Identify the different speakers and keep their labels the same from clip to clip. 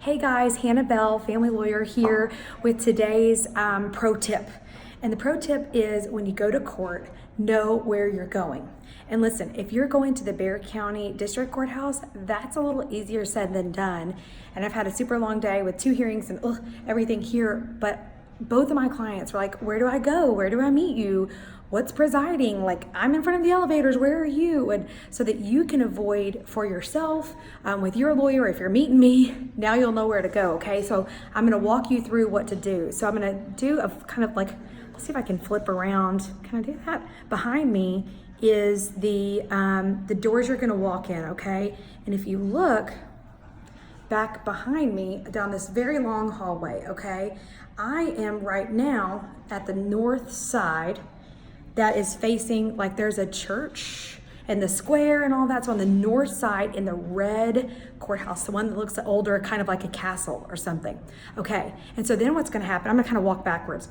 Speaker 1: Hey guys, Hannah Bell, family lawyer here with today's pro tip. And the pro tip is when you go to court, know where you're going. And listen, if you're going to the Bexar County District Courthouse, that's a little easier said than done. And I've had a super long day with 2 hearings and everything here, but both of my clients were like, where do I go? Where do I meet you? What's presiding? Like, I'm in front of the elevators, where are you? And so that you can avoid for yourself with your lawyer, if you're meeting me, now you'll know where to go, okay? So I'm gonna walk you through what to do. So I'm gonna do a kind of like, let's see if I can flip around. Can I do that? Behind me is the doors you're gonna walk in, okay? And if you look back behind me down this very long hallway, okay? I am right now at the north side that is facing, like there's a church and the square and all that. So on the north side in the red courthouse, the one that looks older, kind of like a castle or something. Okay, and so then what's gonna happen, I'm gonna kind of walk backwards.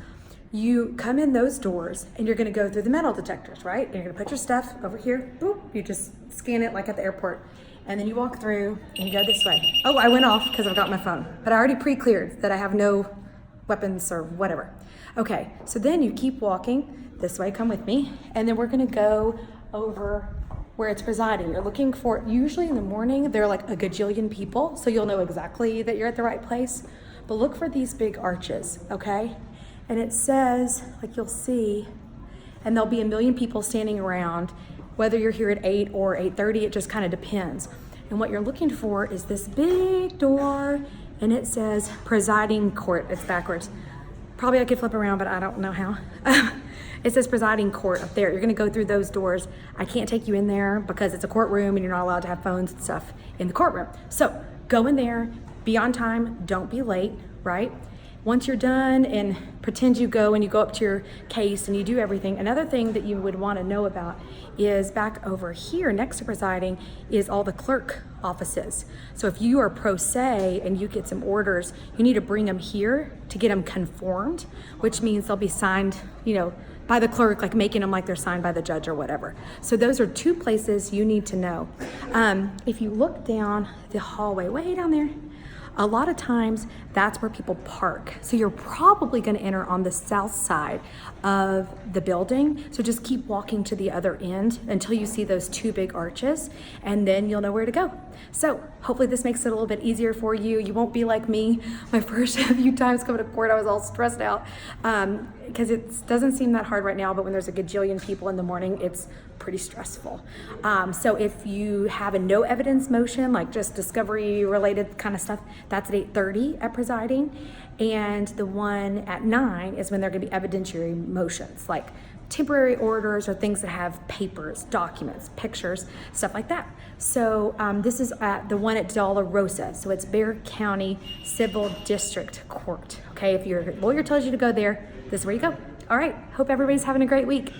Speaker 1: You come in those doors and you're gonna go through the metal detectors, right? And you're gonna put your stuff over here, boop, you just scan it like at the airport. And then you walk through and you go this way. Oh, I went off because I've got my phone, but I already pre-cleared that I have no weapons or whatever. Okay, so then you keep walking this way, come with me, and then we're gonna go over where it's presiding. You're looking for, usually in the morning, there are like a gajillion people, so you'll know exactly that you're at the right place. But look for these big arches, okay? And it says, like you'll see, and there'll be a million people standing around, whether you're here at 8 or 8:30, it just kind of depends. And what you're looking for is this big door, and it says presiding court. It's backwards. Probably I could flip around, but I don't know how. It says presiding court up there. You're gonna go through those doors. I can't take you in there because it's a courtroom and you're not allowed to have phones and stuff in the courtroom. So go in there, be on time, don't be late, right? Once you're done and pretend you go and you go up to your case and you do everything. Another thing that you would want to know about is back over here next to presiding is all the clerk offices. So if you are pro se and you get some orders, you need to bring them here to get them conformed, which means they'll be signed, by the clerk, like making them like they're signed by the judge or whatever. So those are 2 places you need to know. If you look down the hallway, way down there, a lot of times that's where people park. So you're probably gonna enter on the south side of the building. So just keep walking to the other end until you see those 2 big arches, and then you'll know where to go. So hopefully this makes it a little bit easier for you. You won't be like me. My first few times coming to court, I was all stressed out because it doesn't seem that hard right now, but when there's a gajillion people in the morning, it's pretty stressful. So if you have a no evidence motion, like just discovery related kind of stuff, that's at 8:30 at presiding. And the one at 9 is when they're gonna be evidentiary motions, like temporary orders or things that have papers, documents, pictures, stuff like that. So this is at the one at Dollar Rosa. So it's Bexar County Civil District Court. Okay, if your lawyer tells you to go there, this is where you go. All right, hope everybody's having a great week.